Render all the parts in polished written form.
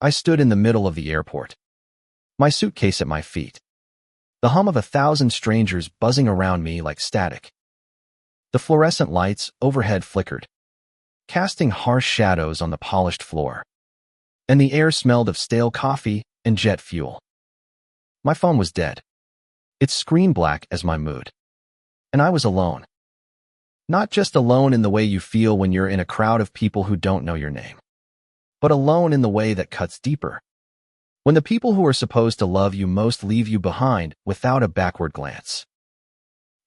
I stood in the middle of the airport, my suitcase at my feet, the hum of 1,000 strangers buzzing around me like static. The fluorescent lights overhead flickered, casting harsh shadows on the polished floor, and the air smelled of stale coffee and jet fuel. My phone was dead, its screen black as my mood, and I was alone. Not just alone in the way you feel when you're in a crowd of people who don't know your name, but alone in the way that cuts deeper. When the people who are supposed to love you most leave you behind without a backward glance.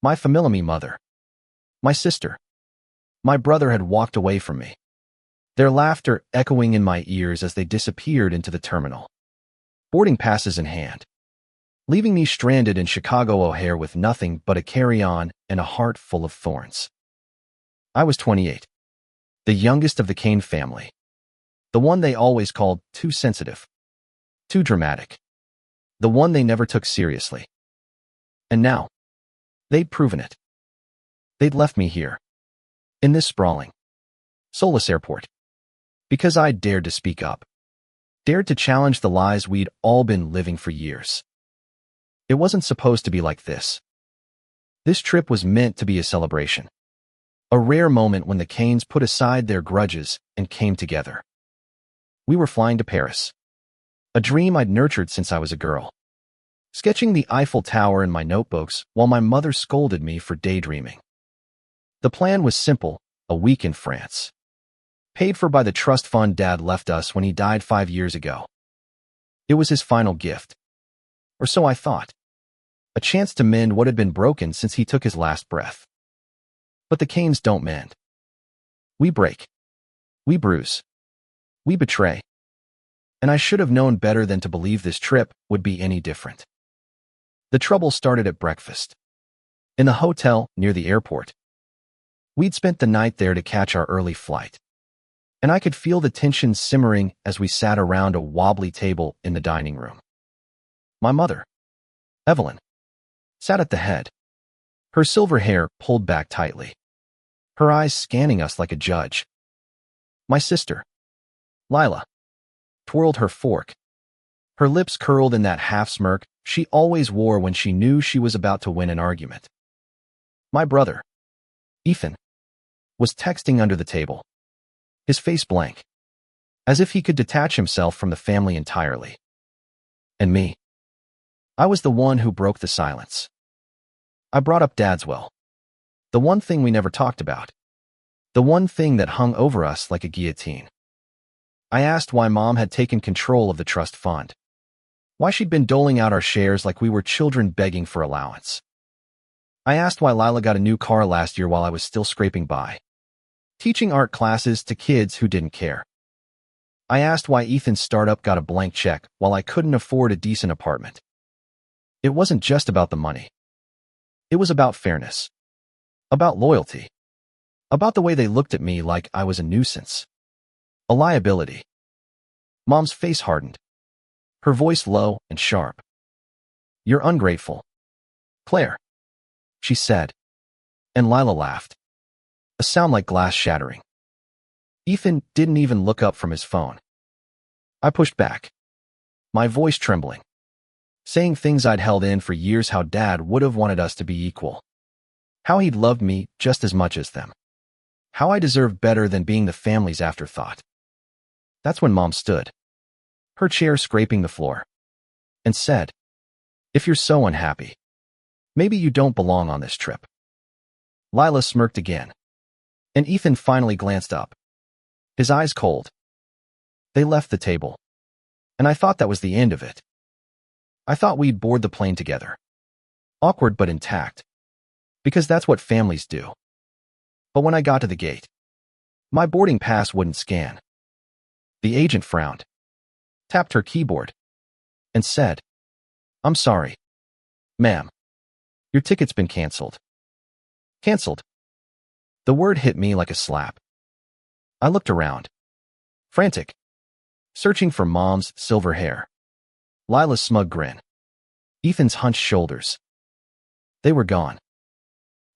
My family, mother, my sister, my brother had walked away from me, their laughter echoing in my ears as they disappeared into the terminal, boarding passes in hand, leaving me stranded in Chicago O'Hare with nothing but a carry-on and a heart full of thorns. I was 28, the youngest of the Kane family, the one they always called too sensitive, too dramatic, the one they never took seriously. And now, they'd proven it. They'd left me here, in this sprawling, soulless airport, because I dared to speak up, dared to challenge the lies we'd all been living for years. It wasn't supposed to be like this. This trip was meant to be a celebration, a rare moment when the Kanes put aside their grudges and came together. We were flying to Paris, a dream I'd nurtured since I was a girl, sketching the Eiffel Tower in my notebooks while my mother scolded me for daydreaming. The plan was simple: a week in France, paid for by the trust fund Dad left us when he died 5 years ago. It was his final gift, or so I thought, a chance to mend what had been broken since he took his last breath. But the Kanes don't mend. We break. We bruise. We betray. And I should have known better than to believe this trip would be any different. The trouble started at breakfast, in the hotel near the airport. We'd spent the night there to catch our early flight, and I could feel the tension simmering as we sat around a wobbly table in the dining room. My mother, Evelyn, sat at the head, her silver hair pulled back tightly, her eyes scanning us like a judge. My sister, Lila, twirled her fork, her lips curled in that half-smirk she always wore when she knew she was about to win an argument. My brother, Ethan, was texting under the table, his face blank, as if he could detach himself from the family entirely. And me, I was the one who broke the silence. I brought up Dad's will, the one thing we never talked about, the one thing that hung over us like a guillotine. I asked why Mom had taken control of the trust fund, why she'd been doling out our shares like we were children begging for allowance. I asked why Lila got a new car last year while I was still scraping by, teaching art classes to kids who didn't care. I asked why Ethan's startup got a blank check while I couldn't afford a decent apartment. It wasn't just about the money. It was about fairness, about loyalty, about the way they looked at me like I was a nuisance, a liability. Mom's face hardened, her voice low and sharp. "You're ungrateful, Claire," she said, and Lila laughed, a sound like glass shattering. Ethan didn't even look up from his phone. I pushed back, my voice trembling, saying things I'd held in for years: how Dad would have wanted us to be equal, how he'd loved me just as much as them, how I deserved better than being the family's afterthought. That's when Mom stood, her chair scraping the floor, and said, "If you're so unhappy, maybe you don't belong on this trip." Lila smirked again, and Ethan finally glanced up, his eyes cold. They left the table, and I thought that was the end of it. I thought we'd board the plane together, awkward but intact, because that's what families do. But when I got to the gate, my boarding pass wouldn't scan. The agent frowned, tapped her keyboard, and said, "I'm sorry, ma'am. Your ticket's been canceled." Canceled. The word hit me like a slap. I looked around, frantic, searching for Mom's silver hair, Lila's smug grin, Ethan's hunched shoulders. They were gone.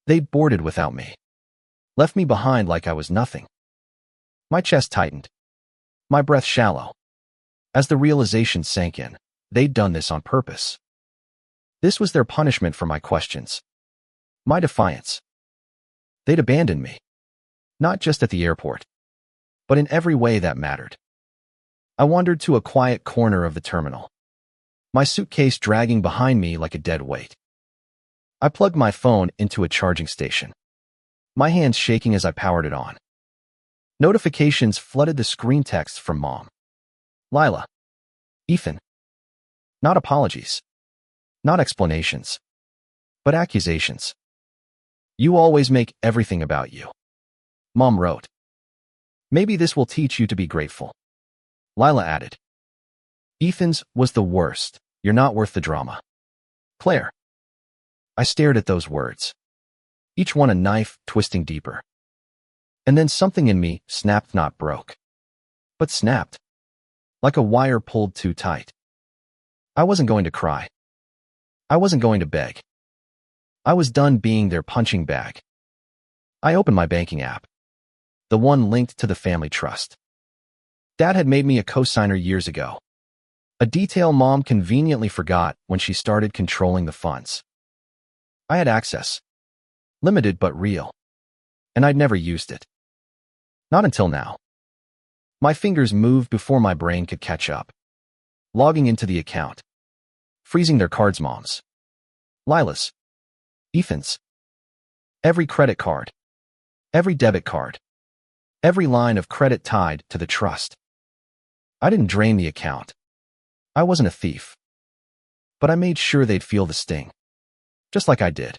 They'd boarded without me, left me behind like I was nothing. My chest tightened, my breath shallow. As the realization sank in, they'd done this on purpose. This was their punishment for my questions. My defiance. They'd abandoned me. Not just at the airport, but in every way that mattered. I wandered to a quiet corner of the terminal, my suitcase dragging behind me like a dead weight. I plugged my phone into a charging station, my hands shaking as I powered it on. Notifications flooded the screen texts from Mom. Lila. Ethan. Not apologies. Not explanations. But accusations. You always make everything about you. Mom wrote. Maybe this will teach you to be grateful. Lila added. Ethan's was the worst. You're not worth the drama. Claire. I stared at those words, each one a knife twisting deeper. And then something in me snapped, not broke, but snapped, like a wire pulled too tight. I wasn't going to cry. I wasn't going to beg. I was done being their punching bag. I opened my banking app, the one linked to the family trust. Dad had made me a co-signer years ago, a detail Mom conveniently forgot when she started controlling the funds. I had access, limited but real, and I'd never used it. Not until now. My fingers moved before my brain could catch up, logging into the account, freezing their cards. Mom's, Lila's, Ethan's. Every credit card, every debit card, every line of credit tied to the trust. I didn't drain the account. I wasn't a thief. But I made sure they'd feel the sting, just like I did.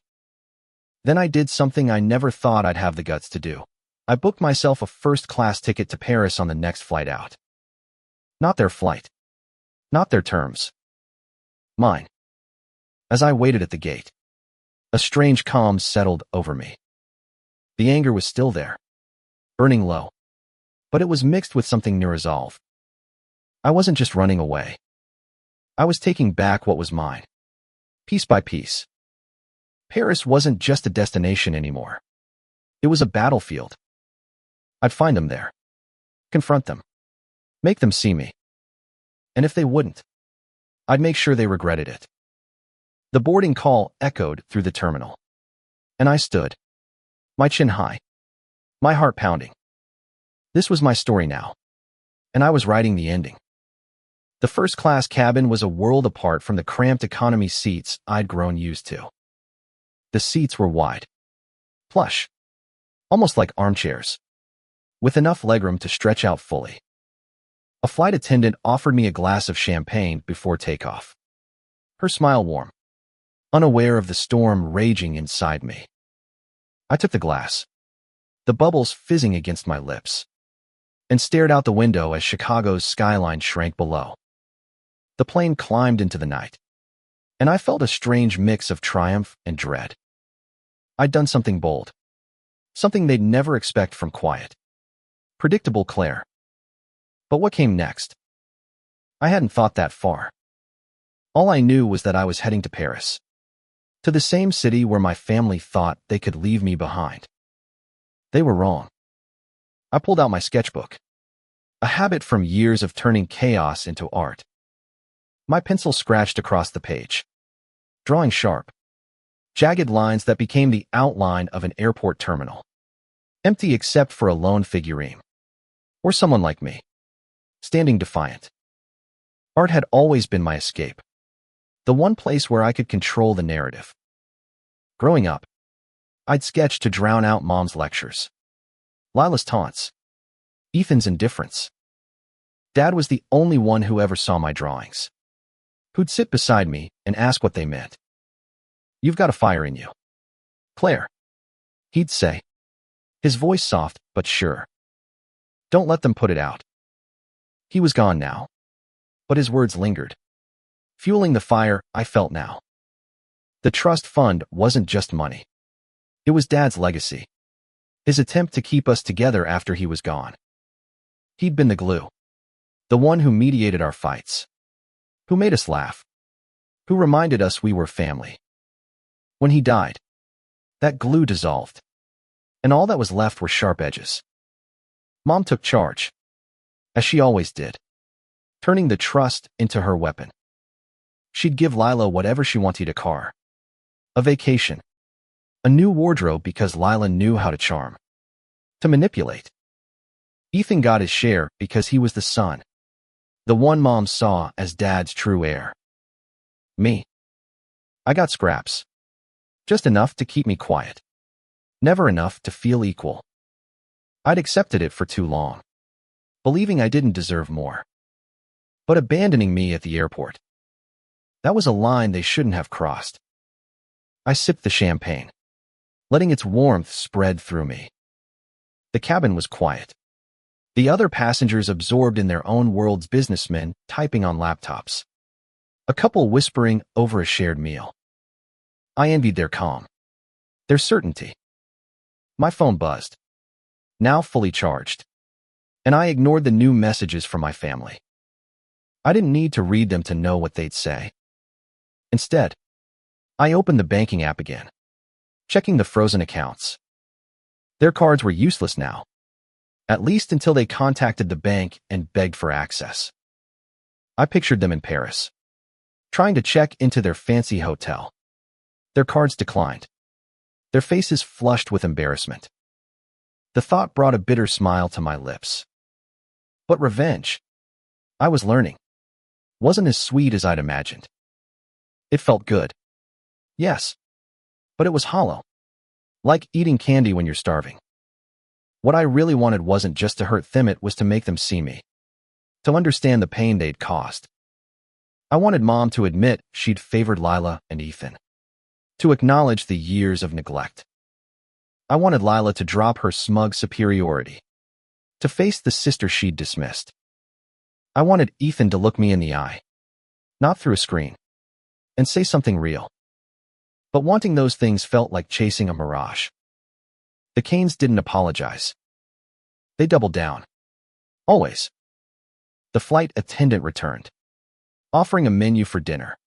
Then I did something I never thought I'd have the guts to do. I booked myself a first-class ticket to Paris on the next flight out. Not their flight. Not their terms. Mine. As I waited at the gate, a strange calm settled over me. The anger was still there, burning low, but it was mixed with something new resolve. I wasn't just running away. I was taking back what was mine, piece by piece. Paris wasn't just a destination anymore. It was a battlefield. I'd find them there, confront them, make them see me. And if they wouldn't, I'd make sure they regretted it. The boarding call echoed through the terminal, and I stood, my chin high, my heart pounding. This was my story now, and I was writing the ending. The first-class cabin was a world apart from the cramped economy seats I'd grown used to. The seats were wide, plush, almost like armchairs, with enough legroom to stretch out fully. A flight attendant offered me a glass of champagne before takeoff, her smile warm, unaware of the storm raging inside me. I took the glass, the bubbles fizzing against my lips, and stared out the window as Chicago's skyline shrank below. The plane climbed into the night, and I felt a strange mix of triumph and dread. I'd done something bold, something they'd never expect from quiet, predictable Claire. But what came next? I hadn't thought that far. All I knew was that I was heading to Paris, to the same city where my family thought they could leave me behind. They were wrong. I pulled out my sketchbook, a habit from years of turning chaos into art. My pencil scratched across the page, drawing sharp, jagged lines that became the outline of an airport terminal, empty except for a lone figurine, or someone like me, standing defiant. Art had always been my escape, the one place where I could control the narrative. Growing up, I'd sketched to drown out Mom's lectures, Lila's taunts, Ethan's indifference. Dad was the only one who ever saw my drawings, who'd sit beside me and ask what they meant. You've got a fire in you, Claire, he'd say, his voice soft but sure. Don't let them put it out. He was gone now, but his words lingered, fueling the fire I felt now. The trust fund wasn't just money. It was Dad's legacy, his attempt to keep us together after he was gone. He'd been the glue, the one who mediated our fights, who made us laugh, who reminded us we were family. When he died, that glue dissolved, and all that was left were sharp edges. Mom took charge, as she always did. turning the trust into her weapon. She'd give Lila whatever she wanted: a car, a vacation, a new wardrobe, because Lila knew how to charm, to manipulate. Ethan got his share because he was the son, the one Mom saw as Dad's true heir. Me, I got scraps. Just enough to keep me quiet. Never enough to feel equal. I'd accepted it for too long, believing I didn't deserve more. But abandoning me at the airport, that was a line they shouldn't have crossed. I sipped the champagne, letting its warmth spread through me. The cabin was quiet. The other passengers absorbed in their own worlds, businessmen typing on laptops, a couple whispering over a shared meal. I envied their calm, their certainty. My phone buzzed, now fully charged, and I ignored the new messages from my family. I didn't need to read them to know what they'd say. Instead, I opened the banking app again, checking the frozen accounts. Their cards were useless now, at least until they contacted the bank and begged for access. I pictured them in Paris, trying to check into their fancy hotel. Their cards declined, their faces flushed with embarrassment. The thought brought a bitter smile to my lips. But revenge, I was learning, wasn't as sweet as I'd imagined. It felt good, yes, but it was hollow, like eating candy when you're starving. What I really wanted wasn't just to hurt them, it was to make them see me, to understand the pain they'd caused. I wanted Mom to admit she'd favored Lila and Ethan, to acknowledge the years of neglect. I wanted Lila to drop her smug superiority, to face the sister she'd dismissed. I wanted Ethan to look me in the eye, not through a screen, and say something real. But wanting those things felt like chasing a mirage. The Canes didn't apologize. They doubled down. Always. The flight attendant returned, offering a menu for dinner.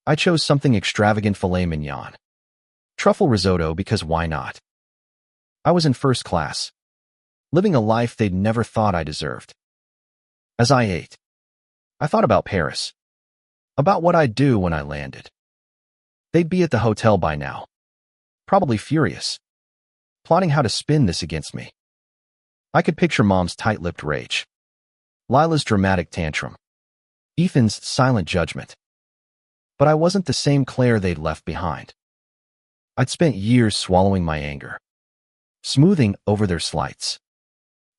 I chose something extravagant: filet mignon, truffle risotto, because why not? I was in first class, living a life they'd never thought I deserved. As I ate, I thought about Paris, about what I'd do when I landed. They'd be at the hotel by now, probably furious, plotting how to spin this against me. I could picture Mom's tight-lipped rage, Lila's dramatic tantrum, Ethan's silent judgment. But I wasn't the same Claire they'd left behind. I'd spent years swallowing my anger, smoothing over their slights,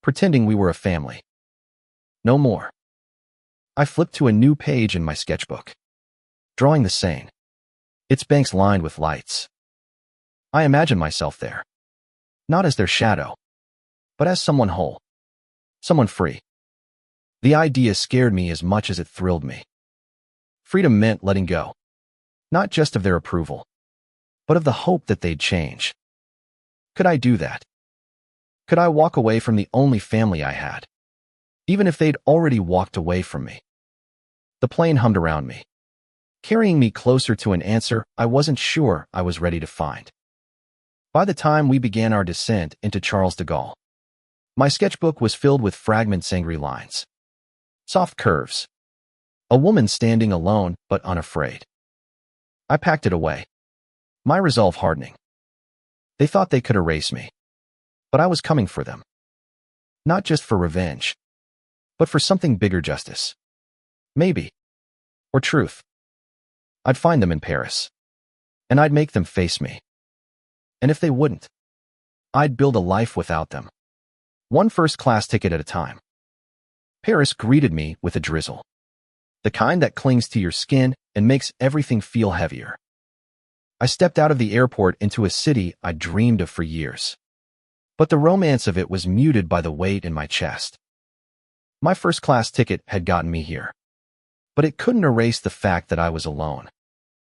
pretending we were a family. No more. I flipped to a new page in my sketchbook, drawing the Seine, its banks lined with lights. I imagined myself there, not as their shadow, but as someone whole, someone free. The idea scared me as much as it thrilled me. Freedom meant letting go, not just of their approval, but of the hope that they'd change. Could I do that? Could I walk away from the only family I had, even if they'd already walked away from me? The plane hummed around me, carrying me closer to an answer I wasn't sure I was ready to find. By the time we began our descent into Charles de Gaulle, my sketchbook was filled with fragments, angry lines, soft curves, a woman standing alone but unafraid. I packed it away, my resolve hardening. They thought they could erase me, but I was coming for them. Not just for revenge, but for something bigger: justice. Maybe. Or truth. I'd find them in Paris, and I'd make them face me. And if they wouldn't, I'd build a life without them, one first-class ticket at a time. Paris greeted me with a drizzle, the kind that clings to your skin and makes everything feel heavier. I stepped out of the airport into a city I'd dreamed of for years, but the romance of it was muted by the weight in my chest. My first-class ticket had gotten me here, but it couldn't erase the fact that I was alone,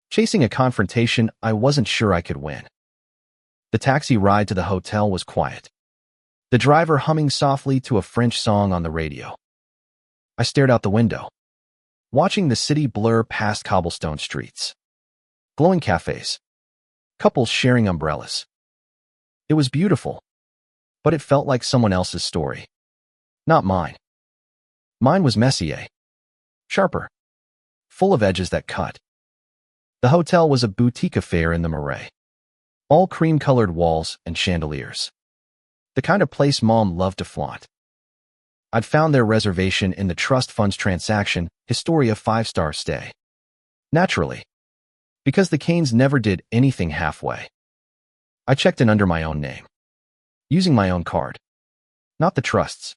chasing a confrontation I wasn't sure I could win. The taxi ride to the hotel was quiet, the driver humming softly to a French song on the radio. I stared out the window, watching the city blur past cobblestone streets, glowing cafes, couples sharing umbrellas. It was beautiful, but it felt like someone else's story, not mine. Mine was messier, sharper, full of edges that cut. The hotel was a boutique affair in the Marais. All cream-colored walls and chandeliers. The kind of place Mom loved to flaunt. I'd found their reservation in the trust fund's transaction, Historia 5-star stay. Naturally, because the Canes never did anything halfway. I checked in under my own name, using my own card, not the trust's.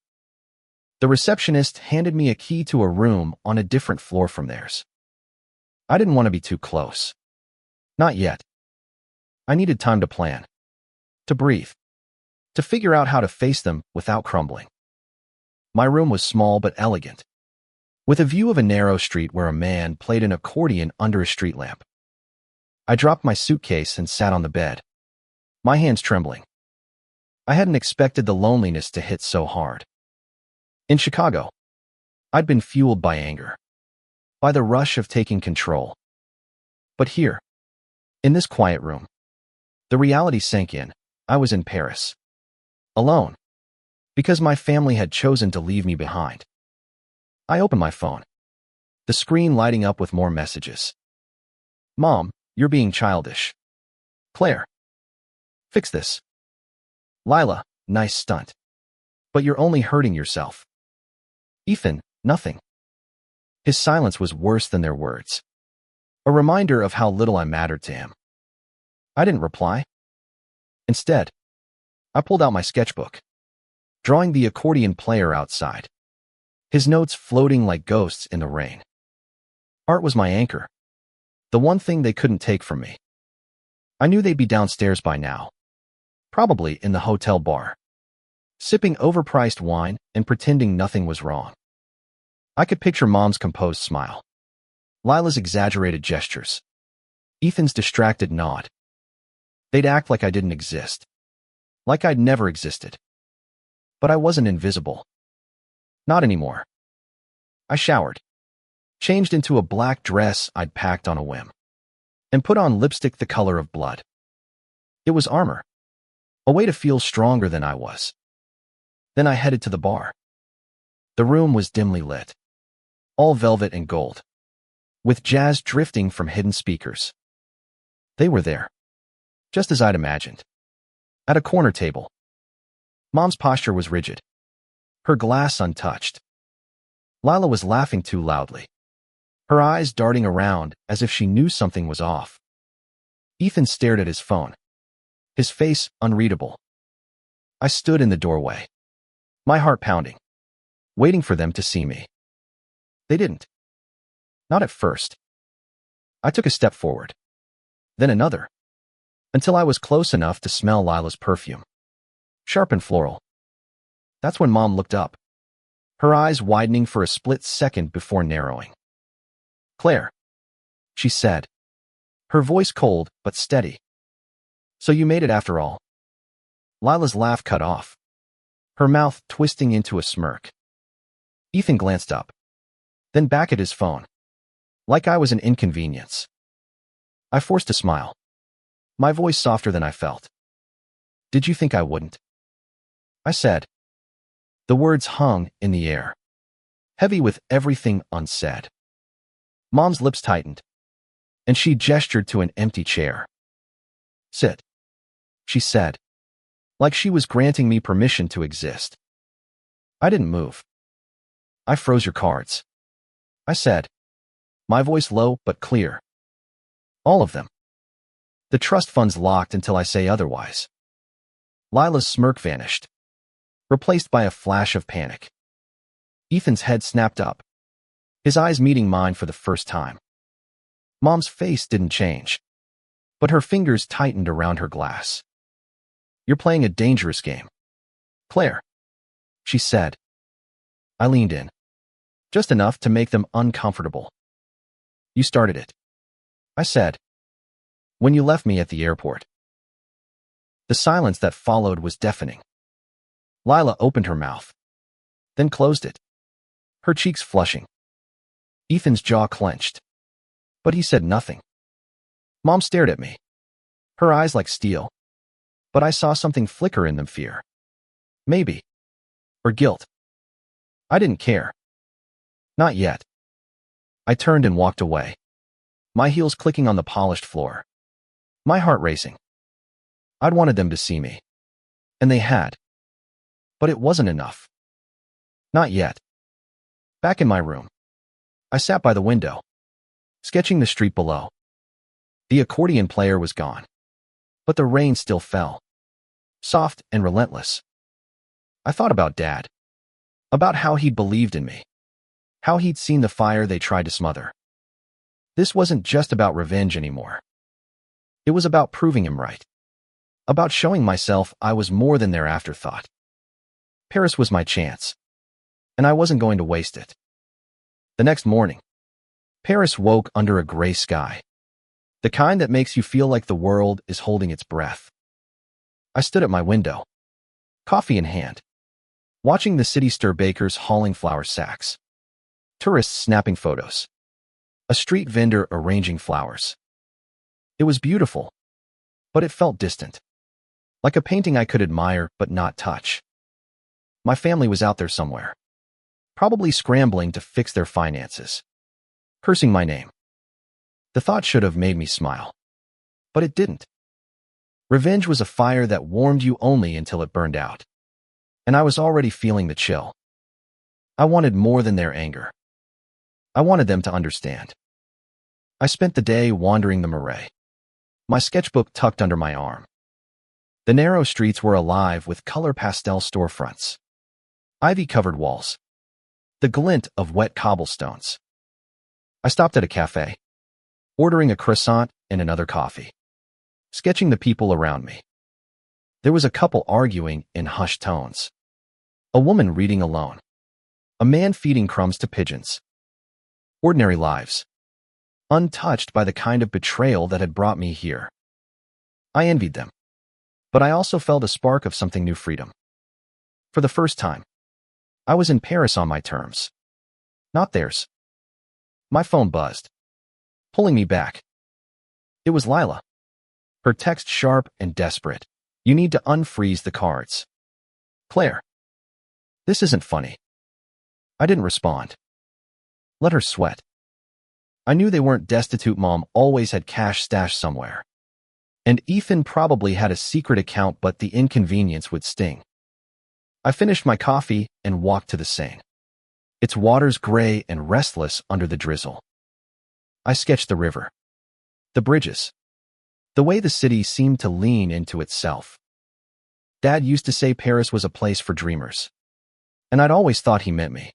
The receptionist handed me a key to a room on a different floor from theirs. I didn't want to be too close. Not yet. I needed time to plan, to breathe, to figure out how to face them without crumbling. My room was small but elegant, with a view of a narrow street where a man played an accordion under a street lamp. I dropped my suitcase and sat on the bed, my hands trembling. I hadn't expected the loneliness to hit so hard. In Chicago, I'd been fueled by anger, by the rush of taking control. But here, in this quiet room, the reality sank in. I was in Paris, alone, because my family had chosen to leave me behind. I opened my phone, the screen lighting up with more messages. Mom, you're being childish. Claire, fix this. Lila, nice stunt. But you're only hurting yourself. Ethan, nothing. His silence was worse than their words, a reminder of how little I mattered to him. I didn't reply. Instead, I pulled out my sketchbook, drawing the accordion player outside, his notes floating like ghosts in the rain. Art was my anchor, the one thing they couldn't take from me. I knew they'd be downstairs by now, probably in the hotel bar, sipping overpriced wine and pretending nothing was wrong. I could picture Mom's composed smile, Lila's exaggerated gestures, Ethan's distracted nod. They'd act like I didn't exist, like I'd never existed. But I wasn't invisible. Not anymore. I showered, changed into a black dress I'd packed on a whim, and put on lipstick the color of blood. It was armor, a way to feel stronger than I was. Then I headed to the bar. The room was dimly lit, all velvet and gold, with jazz drifting from hidden speakers. They were there, just as I'd imagined, at a corner table. Mom's posture was rigid, her glass untouched. Lila was laughing too loudly, her eyes darting around as if she knew something was off. Ethan stared at his phone, his face unreadable. I stood in the doorway, my heart pounding, waiting for them to see me. They didn't. Not at first. I took a step forward, then another, until I was close enough to smell Lila's perfume, sharp and floral. That's when Mom looked up, her eyes widening for a split second before narrowing. Claire, she said, her voice cold but steady. So you made it after all. Lila's laugh cut off, her mouth twisting into a smirk. Ethan glanced up, then back at his phone, like I was an inconvenience. I forced a smile, my voice softer than I felt. Did you think I wouldn't? I said. The words hung in the air, heavy with everything unsaid. Mom's lips tightened, and she gestured to an empty chair. Sit, she said, like she was granting me permission to exist. I didn't move. I froze your cards, I said, my voice low but clear. All of them. The trust fund's locked until I say otherwise. Lila's smirk vanished, replaced by a flash of panic. Ethan's head snapped up, his eyes meeting mine for the first time. Mom's face didn't change, but her fingers tightened around her glass. You're playing a dangerous game, Claire, she said. I leaned in, just enough to make them uncomfortable. You started it, I said, when you left me at the airport. The silence that followed was deafening. Lila opened her mouth, then closed it, her cheeks flushing. Ethan's jaw clenched, but he said nothing. Mom stared at me, her eyes like steel, but I saw something flicker in them, fear. Maybe. Or guilt. I didn't care. Not yet. I turned and walked away, my heels clicking on the polished floor, my heart racing. I'd wanted them to see me, and they had. But it wasn't enough. Not yet. Back in my room, I sat by the window, sketching the street below. The accordion player was gone, but the rain still fell, soft and relentless. I thought about Dad, about how he'd believed in me, how he'd seen the fire they tried to smother. This wasn't just about revenge anymore. It was about proving him right, about showing myself I was more than their afterthought. Paris was my chance, and I wasn't going to waste it. The next morning, Paris woke under a gray sky, the kind that makes you feel like the world is holding its breath. I stood at my window, coffee in hand, watching the city stir bakers hauling flour sacks, tourists snapping photos, a street vendor arranging flowers. It was beautiful, but it felt distant, like a painting I could admire but not touch. My family was out there somewhere, probably scrambling to fix their finances, cursing my name. The thought should have made me smile, but it didn't. Revenge was a fire that warmed you only until it burned out, and I was already feeling the chill. I wanted more than their anger. I wanted them to understand. I spent the day wandering the Marais, my sketchbook tucked under my arm. The narrow streets were alive with color pastel storefronts, ivy-covered walls, the glint of wet cobblestones. I stopped at a cafe, ordering a croissant and another coffee, sketching the people around me. There was a couple arguing in hushed tones, a woman reading alone, a man feeding crumbs to pigeons. Ordinary lives, untouched by the kind of betrayal that had brought me here. I envied them, but I also felt a spark of something new: freedom. For the first time, I was in Paris on my terms, not theirs. My phone buzzed, pulling me back. It was Lila, her text sharp and desperate. "You need to unfreeze the cards. Claire." "This isn't funny." I didn't respond. Let her sweat. I knew they weren't destitute. Mom always had cash stashed somewhere, and Ethan probably had a secret account, but the inconvenience would sting. I finished my coffee and walked to the Seine, its waters gray and restless under the drizzle. I sketched the river, the bridges, the way the city seemed to lean into itself. Dad used to say Paris was a place for dreamers, and I'd always thought he meant me.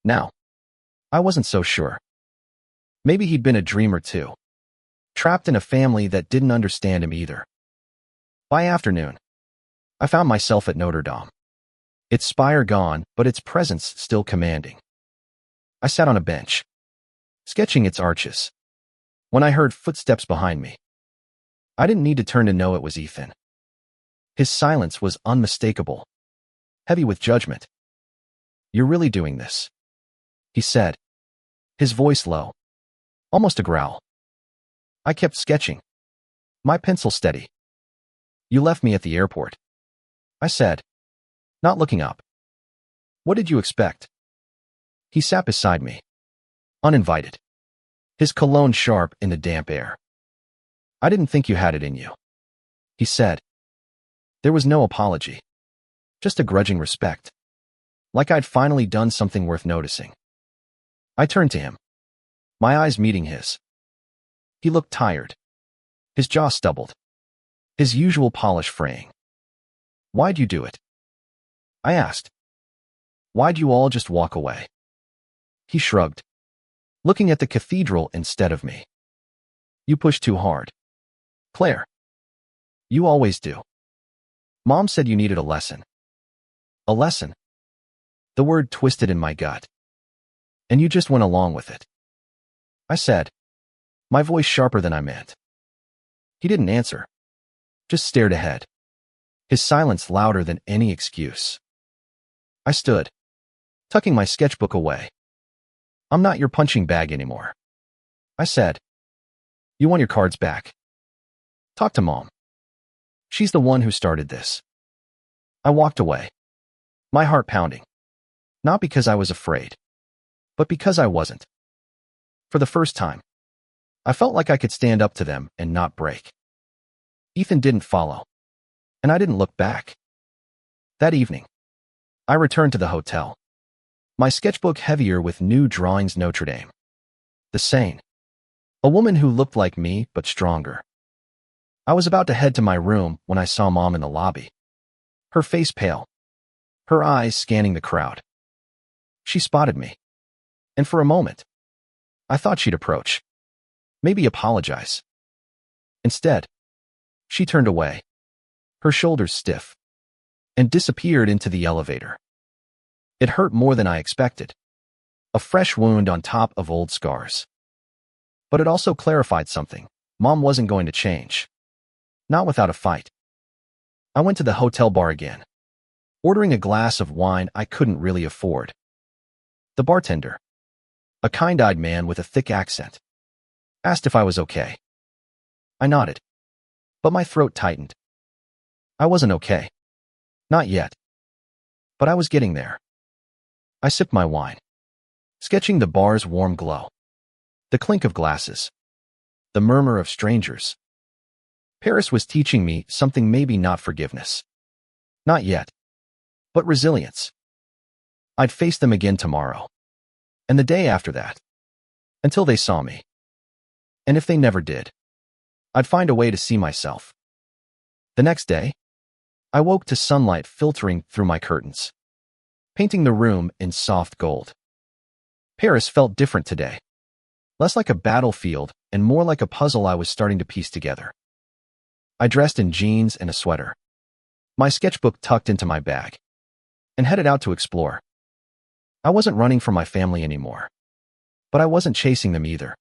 Now, I wasn't so sure. Maybe he'd been a dreamer too, trapped in a family that didn't understand him either. By afternoon, I found myself at Notre Dame, its spire gone, but its presence still commanding. I sat on a bench, sketching its arches, when I heard footsteps behind me. I didn't need to turn to know it was Ethan. His silence was unmistakable, heavy with judgment. "You're really doing this?" he said, his voice low, almost a growl. I kept sketching, my pencil steady. "You left me at the airport," I said, not looking up. "What did you expect?" He sat beside me, uninvited, his cologne sharp in the damp air. "I didn't think you had it in you," he said. There was no apology, just a grudging respect, like I'd finally done something worth noticing. I turned to him, my eyes meeting his. He looked tired, his jaw stubbled, his usual polish fraying. "Why'd you do it?" I asked. "Why'd you all just walk away?" He shrugged, looking at the cathedral instead of me. "You pushed too hard, Claire. You always do. Mom said you needed a lesson." "A lesson?" The word twisted in my gut. "And you just went along with it," I said, my voice sharper than I meant. He didn't answer, just stared ahead, his silence louder than any excuse. I stood, tucking my sketchbook away. "I'm not your punching bag anymore," I said. "You want your cards back? Talk to Mom. She's the one who started this." I walked away, my heart pounding, not because I was afraid, But because I wasn't, for the first time, I felt like I could stand up to them and not break. Ethan didn't follow, and I didn't look back. That evening, I returned to the hotel, my sketchbook heavier with new drawings. Notre Dame. The Seine. A woman who looked like me, but stronger. I was about to head to my room when I saw Mom in the lobby. Her face pale, her eyes scanning the crowd. She spotted me, and for a moment, I thought she'd approach, maybe apologize. Instead, she turned away, her shoulders stiff, and disappeared into the elevator. It hurt more than I expected, a fresh wound on top of old scars. But it also clarified something. Mom wasn't going to change. Not without a fight. I went to the hotel bar again, ordering a glass of wine I couldn't really afford. The bartender, a kind-eyed man with a thick accent, asked if I was okay. I nodded, but my throat tightened. I wasn't okay. Not yet. But I was getting there. I sipped my wine, sketching the bar's warm glow, the clink of glasses, the murmur of strangers. Paris was teaching me something, maybe not forgiveness. Not yet. But resilience. I'd face them again tomorrow. And the day after that. Until they saw me. And if they never did, I'd find a way to see myself. The next day, I woke to sunlight filtering through my curtains, painting the room in soft gold. Paris felt different today. Less like a battlefield and more like a puzzle I was starting to piece together. I dressed in jeans and a sweater, my sketchbook tucked into my bag, and headed out to explore. I wasn't running from my family anymore, but I wasn't chasing them either.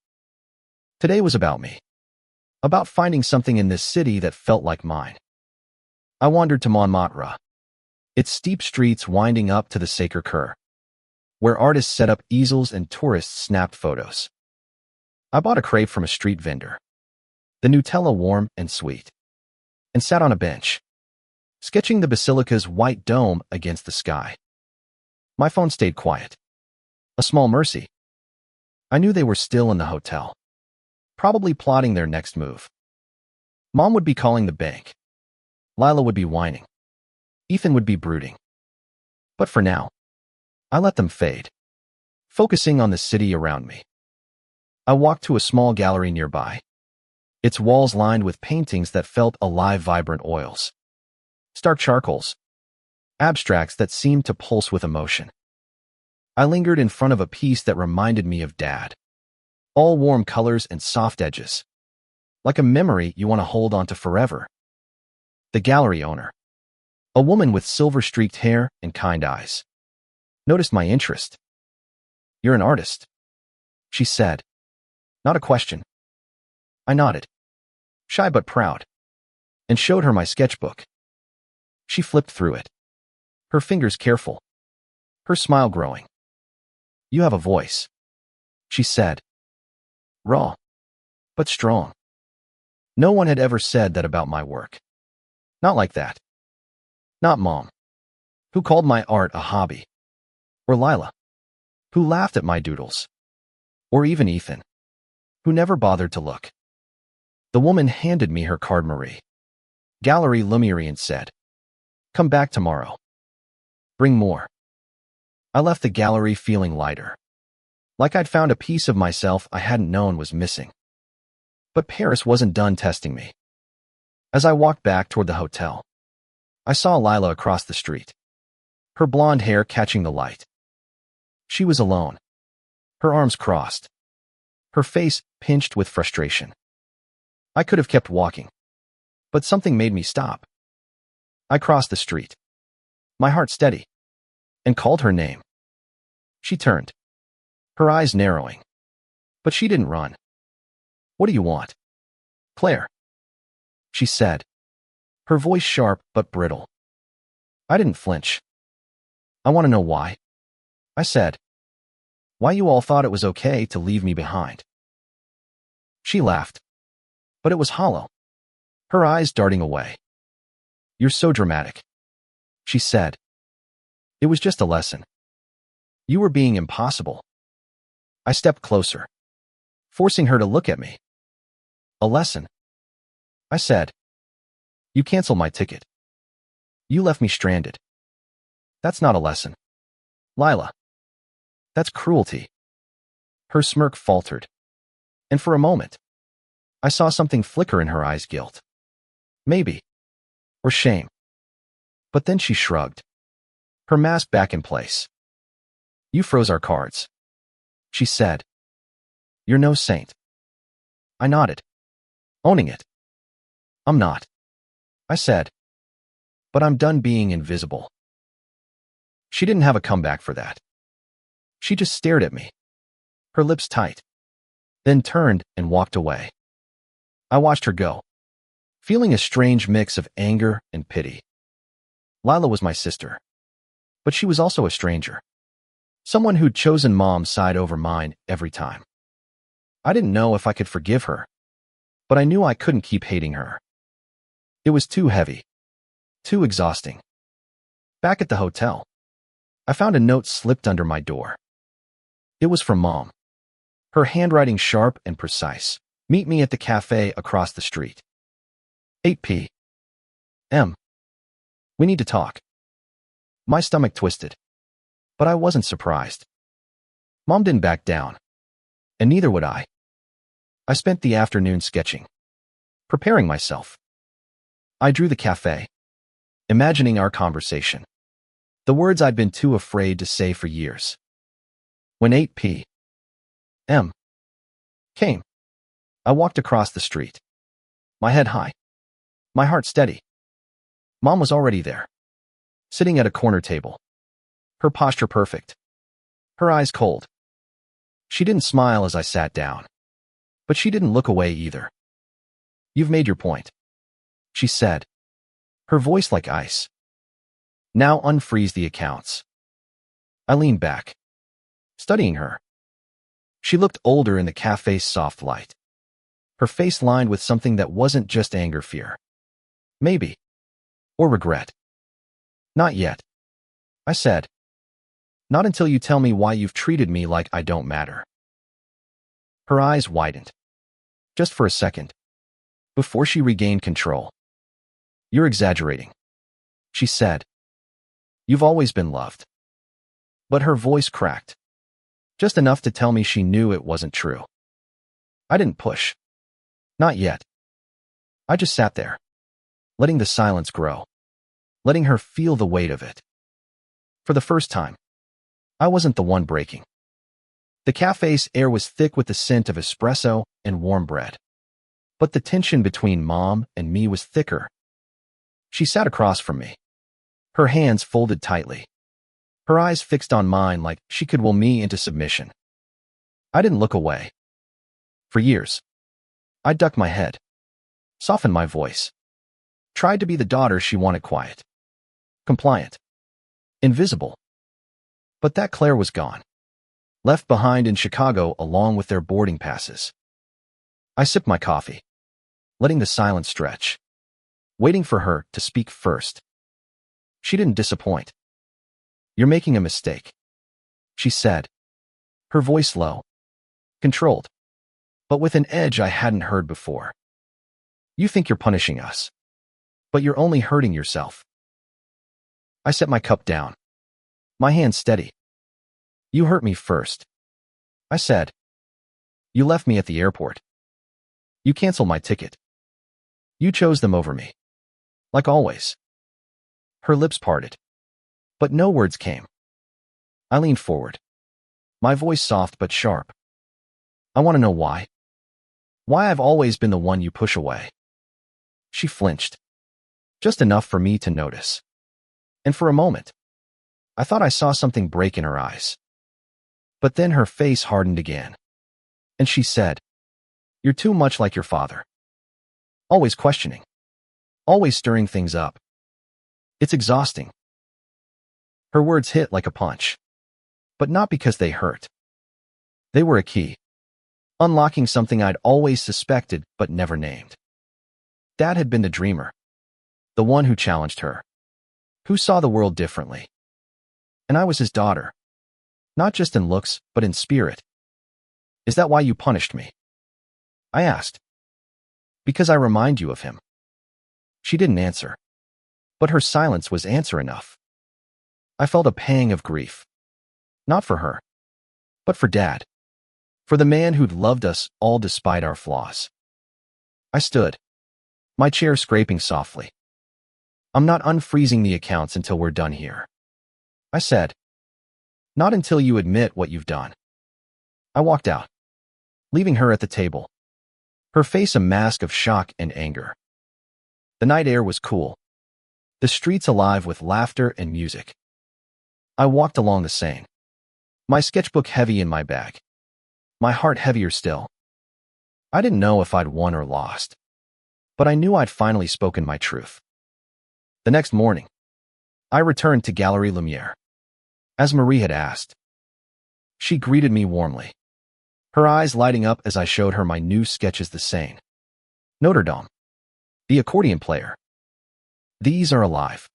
Today was about me, about finding something in this city that felt like mine. I wandered to Montmartre, its steep streets winding up to the Sacré-Cœur, where artists set up easels and tourists snapped photos. I bought a crepe from a street vendor, the Nutella warm and sweet, and sat on a bench, sketching the basilica's white dome against the sky. My phone stayed quiet. A small mercy. I knew they were still in the hotel, probably plotting their next move. Mom would be calling the bank. Lila would be whining. Ethan would be brooding. But for now, I let them fade, focusing on the city around me. I walked to a small gallery nearby, its walls lined with paintings that felt alive, vibrant oils, stark charcoals, abstracts that seemed to pulse with emotion. I lingered in front of a piece that reminded me of Dad, all warm colors and soft edges, like a memory you want to hold on to forever. The gallery owner, a woman with silver-streaked hair and kind eyes, noticed my interest. "You're an artist," she said. Not a question. I nodded, shy but proud, and showed her my sketchbook. She flipped through it, her fingers careful, her smile growing. "You have a voice," she said. Raw, but strong. No one had ever said that about my work. Not like that. Not Mom, who called my art a hobby. Or Lila, who laughed at my doodles. Or even Ethan, who never bothered to look. The woman handed me her card. Marie, Gallery Lumiere, and said, "Come back tomorrow. Bring more." I left the gallery feeling lighter, like I'd found a piece of myself I hadn't known was missing. But Paris wasn't done testing me. As I walked back toward the hotel, I saw Lila across the street, her blonde hair catching the light. She was alone, her arms crossed, her face pinched with frustration. I could have kept walking, but something made me stop. I crossed the street, my heart steady, and called her name. She turned, her eyes narrowing, but she didn't run. "What do you want?" "Claire," she said, her voice sharp but brittle. I didn't flinch. "I want to know why," I said. "Why you all thought it was okay to leave me behind." She laughed, but it was hollow, her eyes darting away. "You're so dramatic," she said. "It was just a lesson. You were being impossible." I stepped closer, forcing her to look at me. A lesson, I said. You canceled my ticket. You left me stranded. That's not a lesson, Lila. That's cruelty. Her smirk faltered, and for a moment, I saw something flicker in her eyes. Guilt. Maybe. Or shame. But then she shrugged, her mask back in place. You froze our cards, she said. You're no saint. I nodded, owning it. I'm not, I said. But I'm done being invisible. She didn't have a comeback for that. She just stared at me, her lips tight, then turned and walked away. I watched her go, feeling a strange mix of anger and pity. Lila was my sister, but she was also a stranger, someone who'd chosen Mom's side over mine every time. I didn't know if I could forgive her, but I knew I couldn't keep hating her. It was too heavy, too exhausting. Back at the hotel, I found a note slipped under my door. It was from Mom, her handwriting sharp and precise. Meet me at the cafe across the street. 8 p.m. We need to talk. My stomach twisted, but I wasn't surprised. Mom didn't back down, and neither would I. I spent the afternoon sketching, preparing myself. I drew the cafe, imagining our conversation, the words I'd been too afraid to say for years. When 8 p.m. came, I walked across the street, my head high, my heart steady. Mom was already there, sitting at a corner table, her posture perfect, her eyes cold. She didn't smile as I sat down, but she didn't look away either. You've made your point, she said, her voice like ice. Now unfreeze the accounts. I leaned back, studying her. She looked older in the cafe's soft light, her face lined with something that wasn't just anger, fear. Maybe. Or regret. Not yet, I said. Not until you tell me why you've treated me like I don't matter. Her eyes widened, just for a second, before she regained control. You're exaggerating, she said. You've always been loved. But her voice cracked, just enough to tell me she knew it wasn't true. I didn't push. Not yet. I just sat there, letting the silence grow, letting her feel the weight of it. For the first time, I wasn't the one breaking. The cafe's air was thick with the scent of espresso and warm bread. But the tension between Mom and me was thicker. She sat across from me, her hands folded tightly, her eyes fixed on mine like she could will me into submission. I didn't look away. For years, I ducked my head, softened my voice, tried to be the daughter she wanted, quiet, compliant, invisible. But that Claire was gone, left behind in Chicago along with their boarding passes. I sipped my coffee, letting the silence stretch, waiting for her to speak first. She didn't disappoint. You're making a mistake, she said, her voice low, controlled, but with an edge I hadn't heard before. You think you're punishing us, but you're only hurting yourself. I set my cup down, my hand steady. You hurt me first, I said. You left me at the airport. You canceled my ticket. You chose them over me, like always. Her lips parted, but no words came. I leaned forward, my voice soft but sharp. I want to know why. Why I've always been the one you push away. She flinched, just enough for me to notice. And for a moment, I thought I saw something break in her eyes. But then her face hardened again, and she said, You're too much like your father. Always questioning, always stirring things up. It's exhausting. Her words hit like a punch, but not because they hurt. They were a key, unlocking something I'd always suspected but never named. Dad had been the dreamer, the one who challenged her, who saw the world differently. And I was his daughter, not just in looks, but in spirit. Is that why you punished me? I asked. Because I remind you of him. She didn't answer. But her silence was answer enough. I felt a pang of grief. Not for her, but for Dad. For the man who'd loved us all despite our flaws. I stood, my chair scraping softly. I'm not unfreezing the accounts until we're done here. I said. Not until you admit what you've done. I walked out, leaving her at the table, her face a mask of shock and anger. The night air was cool, the streets alive with laughter and music. I walked along the Seine, my sketchbook heavy in my bag, my heart heavier still. I didn't know if I'd won or lost, but I knew I'd finally spoken my truth. The next morning, I returned to Galerie Lumiere, as Marie had asked. She greeted me warmly, her eyes lighting up as I showed her my new sketches. The Seine, Notre Dame, the accordion player. These are alive,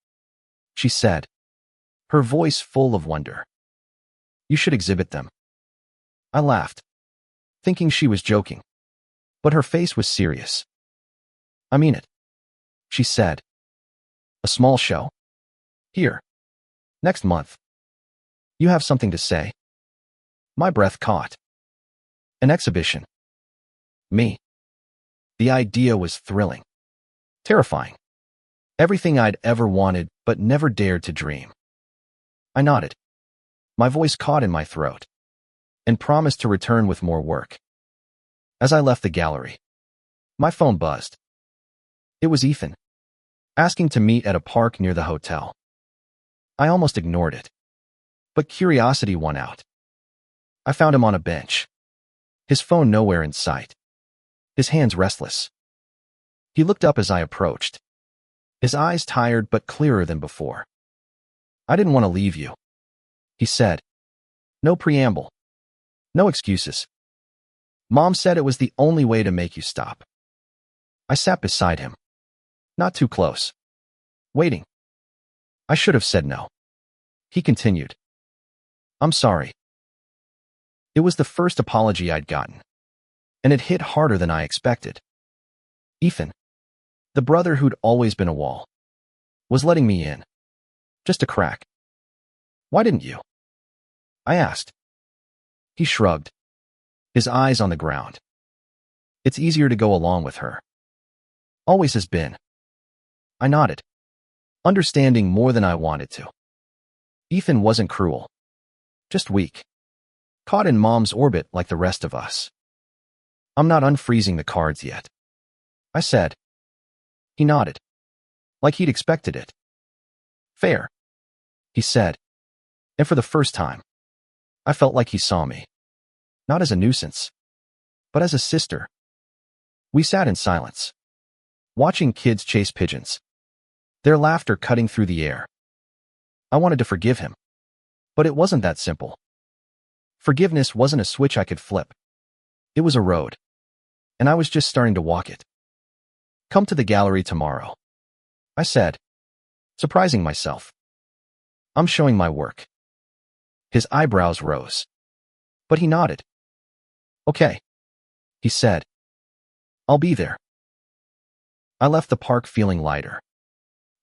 she said, her voice full of wonder. You should exhibit them. I laughed, thinking she was joking, but her face was serious. I mean it, she said. A small show? Here. Next month. You have something to say? My breath caught. An exhibition. Me. The idea was thrilling. Terrifying. Everything I'd ever wanted but never dared to dream. I nodded. My voice caught in my throat, and promised to return with more work. As I left the gallery, my phone buzzed. It was Ethan, asking to meet at a park near the hotel. I almost ignored it, but curiosity won out. I found him on a bench, his phone nowhere in sight, his hands restless. He looked up as I approached, his eyes tired but clearer than before. I didn't want to leave you, he said. No preamble, no excuses. Mom said it was the only way to make you stop. I sat beside him, not too close, waiting. I should have said no. He continued. I'm sorry. It was the first apology I'd gotten, and it hit harder than I expected. Ethan, the brother who'd always been a wall, was letting me in. Just a crack. Why didn't you? I asked. He shrugged, his eyes on the ground. It's easier to go along with her. Always has been. I nodded, understanding more than I wanted to. Ethan wasn't cruel, just weak, caught in Mom's orbit like the rest of us. I'm not unfreezing the cards yet, I said. He nodded, like he'd expected it. Fair, he said, and for the first time, I felt like he saw me, not as a nuisance, but as a sister. We sat in silence, watching kids chase pigeons, their laughter cutting through the air. I wanted to forgive him, but it wasn't that simple. Forgiveness wasn't a switch I could flip. It was a road, and I was just starting to walk it. Come to the gallery tomorrow, I said, surprising myself. I'm showing my work. His eyebrows rose, but he nodded. Okay, he said. I'll be there. I left the park feeling lighter,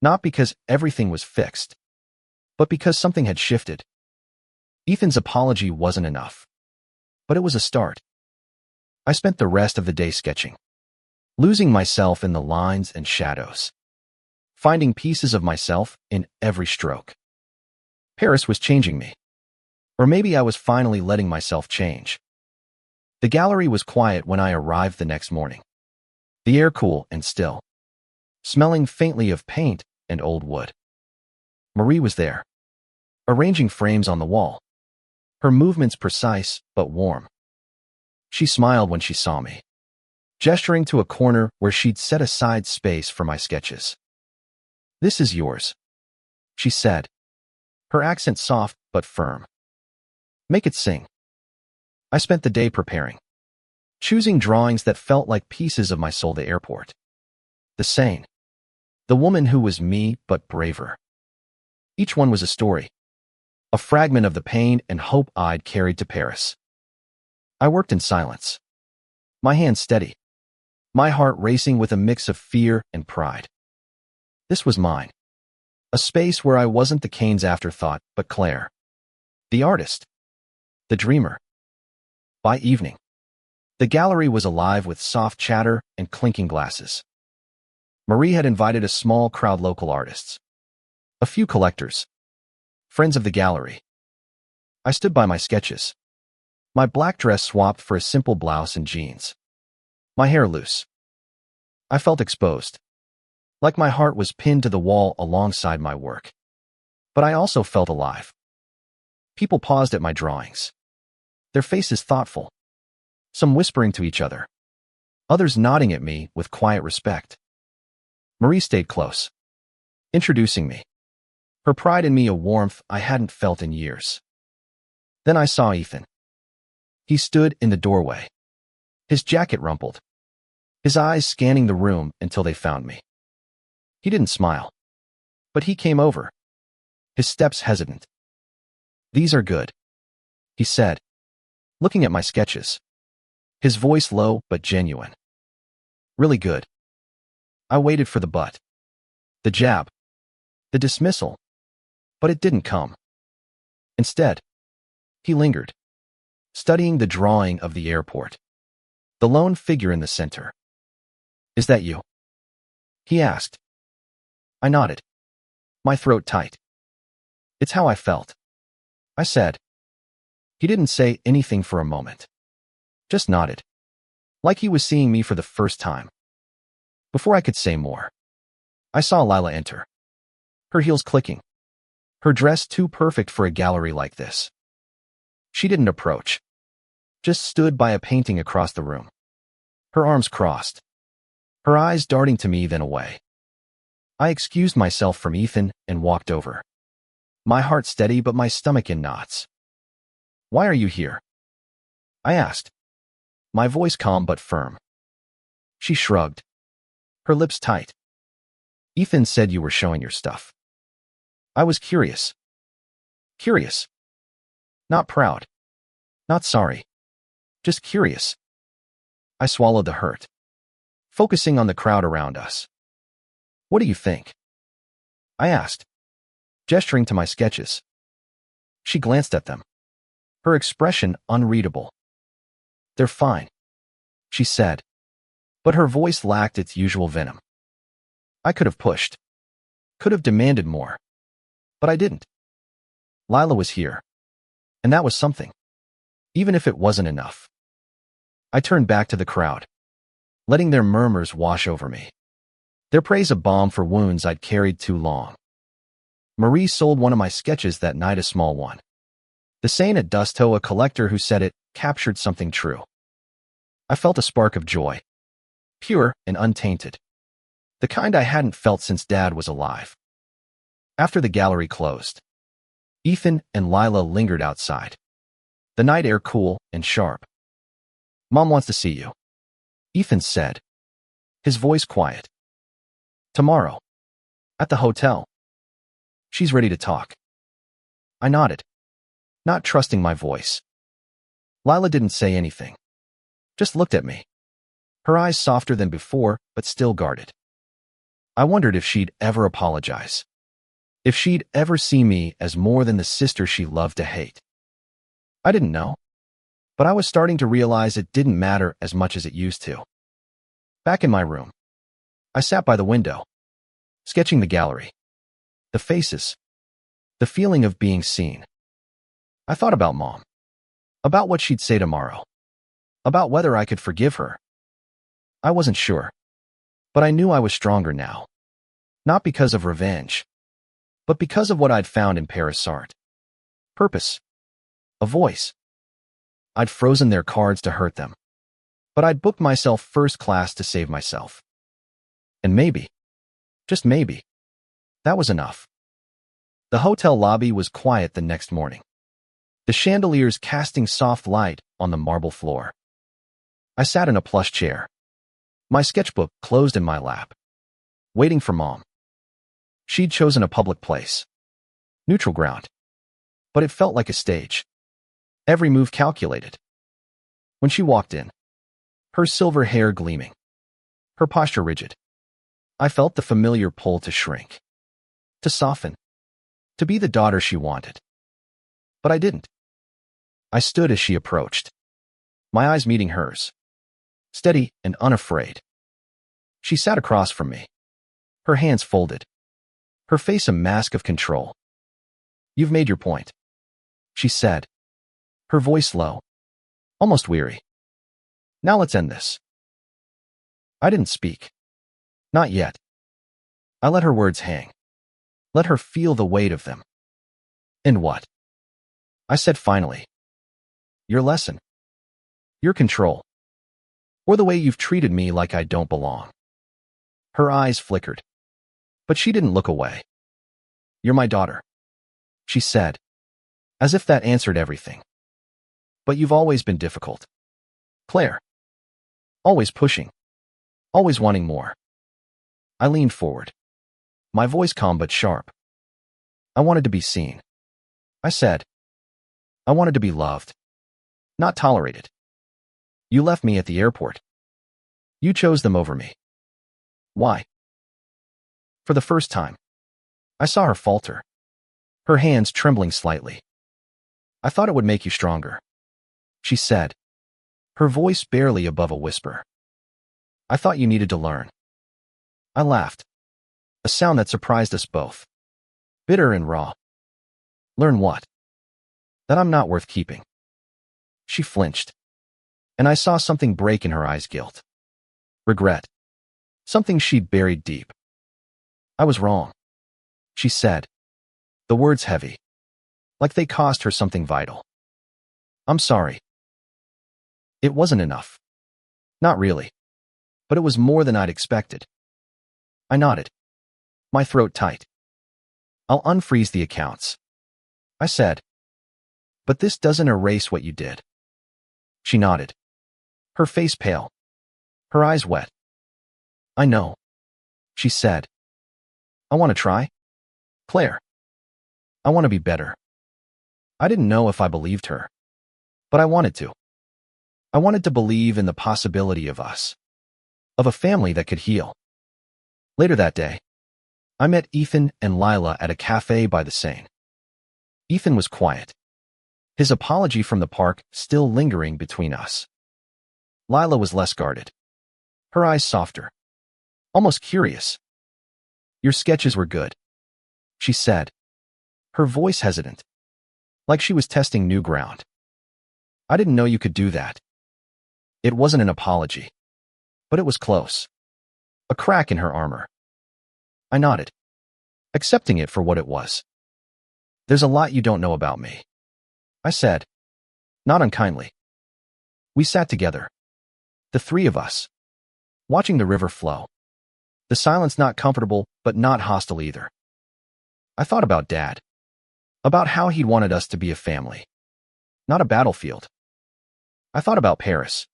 not because everything was fixed, but because something had shifted. Ethan's apology wasn't enough, but it was a start. I spent the rest of the day sketching, losing myself in the lines and shadows, finding pieces of myself in every stroke. Paris was changing me, or maybe I was finally letting myself change. The gallery was quiet when I arrived the next morning, the air cool and still, smelling faintly of paint and old wood. Marie was there, arranging frames on the wall, her movements precise but warm. She smiled when she saw me, gesturing to a corner where she'd set aside space for my sketches. This is yours, she said, her accent soft but firm. Make it sing. I spent the day preparing, choosing drawings that felt like pieces of my soul. The airport, the Seine, the woman who was me but braver. Each one was a story, a fragment of the pain and hope I'd carried to Paris. I worked in silence, my hands steady, my heart racing with a mix of fear and pride. This was mine, a space where I wasn't the Kane's afterthought, but Claire, the artist, the dreamer. By evening, the gallery was alive with soft chatter and clinking glasses. Marie had invited a small crowd, local artists, a few collectors, friends of the gallery. I stood by my sketches, my black dress swapped for a simple blouse and jeans, my hair loose. I felt exposed, like my heart was pinned to the wall alongside my work. But I also felt alive. People paused at my drawings, their faces thoughtful, some whispering to each other, others nodding at me with quiet respect. Marie stayed close, introducing me, her pride in me a warmth I hadn't felt in years. Then I saw Ethan. He stood in the doorway, his jacket rumpled, his eyes scanning the room until they found me. He didn't smile, but he came over, his steps hesitant. "These are good," he said, looking at my sketches, his voice low but genuine. "Really good." I waited for the but, the jab, the dismissal, but it didn't come. Instead, he lingered, studying the drawing of the airport, the lone figure in the center. "Is that you?" he asked. I nodded, my throat tight. "It's how I felt," I said. He didn't say anything for a moment, just nodded, like he was seeing me for the first time. Before I could say more, I saw Lila enter, her heels clicking, her dress too perfect for a gallery like this. She didn't approach, just stood by a painting across the room, her arms crossed, her eyes darting to me then away. I excused myself from Ethan and walked over, my heart steady but my stomach in knots. "Why are you here?" I asked, my voice calm but firm. She shrugged, her lips tight. "Ethan said you were showing your stuff." I was curious. Curious. Not proud. Not sorry. Just curious. I swallowed the hurt, focusing on the crowd around us. "What do you think?" I asked, gesturing to my sketches. She glanced at them, her expression unreadable. "They're fine," she said, but her voice lacked its usual venom. I could have pushed, could have demanded more, but I didn't. Lila was here, and that was something, even if it wasn't enough. I turned back to the crowd, letting their murmurs wash over me, their praise a balm for wounds I'd carried too long. Marie sold one of my sketches that night, a small one. The saying at Dusto, a collector who said it, captured something true. I felt a spark of joy, pure and untainted, the kind I hadn't felt since Dad was alive. After the gallery closed, Ethan and Lila lingered outside, the night air cool and sharp. "Mom wants to see you," Ethan said, his voice quiet. "Tomorrow, at the hotel. She's ready to talk." I nodded, not trusting my voice. Lila didn't say anything, just looked at me, her eyes softer than before, but still guarded. I wondered if she'd ever apologize, if she'd ever see me as more than the sister she loved to hate. I didn't know, but I was starting to realize it didn't matter as much as it used to. Back in my room, I sat by the window, sketching the gallery, the faces, the feeling of being seen. I thought about Mom, about what she'd say tomorrow, about whether I could forgive her. I wasn't sure, but I knew I was stronger now, not because of revenge, but because of what I'd found in Paris art. Purpose, a voice. I'd frozen their cards to hurt them, but I'd booked myself first class to save myself. And maybe, just maybe, that was enough. The hotel lobby was quiet the next morning, the chandeliers casting soft light on the marble floor. I sat in a plush chair, my sketchbook closed in my lap, waiting for Mom. She'd chosen a public place, neutral ground, but it felt like a stage, every move calculated. When she walked in, her silver hair gleaming, her posture rigid, I felt the familiar pull to shrink, to soften, to be the daughter she wanted. But I didn't. I stood as she approached, my eyes meeting hers, steady and unafraid. She sat across from me, her hands folded, her face a mask of control. "You've made your point," she said, her voice low, almost weary. "Now let's end this." I didn't speak. Not yet. I let her words hang. Let her feel the weight of them. "And what?" I said finally. "Your lesson. Your control. Or the way you've treated me like I don't belong." Her eyes flickered, but she didn't look away. "You're my daughter," she said, as if that answered everything. "But you've always been difficult, Claire. Always pushing. Always wanting more." I leaned forward, my voice calm but sharp. "I wanted to be seen," I said. "I wanted to be loved, not tolerated. You left me at the airport. You chose them over me. Why?" For the first time, I saw her falter, her hands trembling slightly. "I thought it would make you stronger," she said, her voice barely above a whisper. "I thought you needed to learn." I laughed, a sound that surprised us both, bitter and raw. "Learn what?" "That I'm not worth keeping." She flinched, and I saw something break in her eyes: guilt, regret, something she'd buried deep. "I was wrong," she said, the words heavy, like they cost her something vital. "I'm sorry." It wasn't enough. Not really. But it was more than I'd expected. I nodded, my throat tight. "I'll unfreeze the accounts," I said. "But this doesn't erase what you did." She nodded, her face pale, her eyes wet. "I know," she said. "I want to try, Claire. I want to be better." I didn't know if I believed her, but I wanted to. I wanted to believe in the possibility of us, of a family that could heal. Later that day, I met Ethan and Lila at a cafe by the Seine. Ethan was quiet, his apology from the park still lingering between us. Lila was less guarded, her eyes softer, almost curious. "Your sketches were good," she said, her voice hesitant, like she was testing new ground. "I didn't know you could do that." It wasn't an apology, but it was close. A crack in her armor. I nodded, accepting it for what it was. "There's a lot you don't know about me," I said, not unkindly. We sat together, the three of us, watching the river flow. The silence not comfortable, but not hostile either. I thought about Dad, about how he'd wanted us to be a family, not a battlefield. I thought about Paris,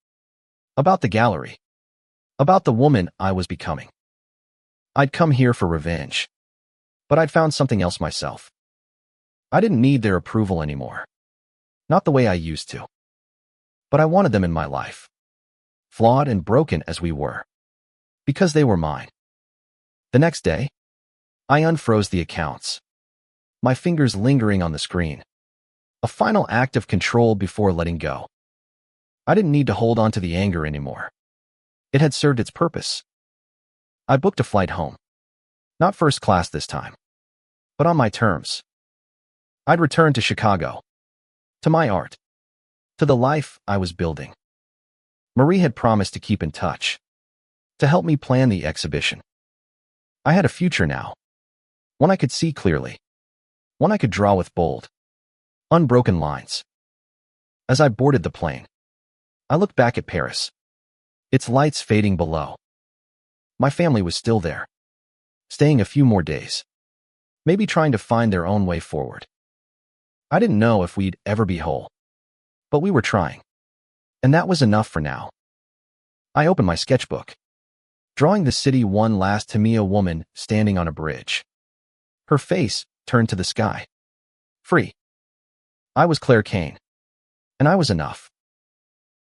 about the gallery, about the woman I was becoming. I'd come here for revenge, but I'd found something else myself. I didn't need their approval anymore, not the way I used to. But I wanted them in my life, flawed and broken as we were, because they were mine. The next day, I unfroze the accounts, my fingers lingering on the screen, a final act of control before letting go. I didn't need to hold on to the anger anymore. It had served its purpose. I booked a flight home, not first class this time, but on my terms. I'd return to Chicago, to my art, to the life I was building. Marie had promised to keep in touch, to help me plan the exhibition. I had a future now, one I could see clearly, one I could draw with bold, unbroken lines. As I boarded the plane, I looked back at Paris, its lights fading below. My family was still there, staying a few more days, maybe trying to find their own way forward. I didn't know if we'd ever be whole, but we were trying, and that was enough for now. I opened my sketchbook, drawing the city one last Tamiya woman standing on a bridge, her face turned to the sky. Free. I was Claire Kane, and I was enough.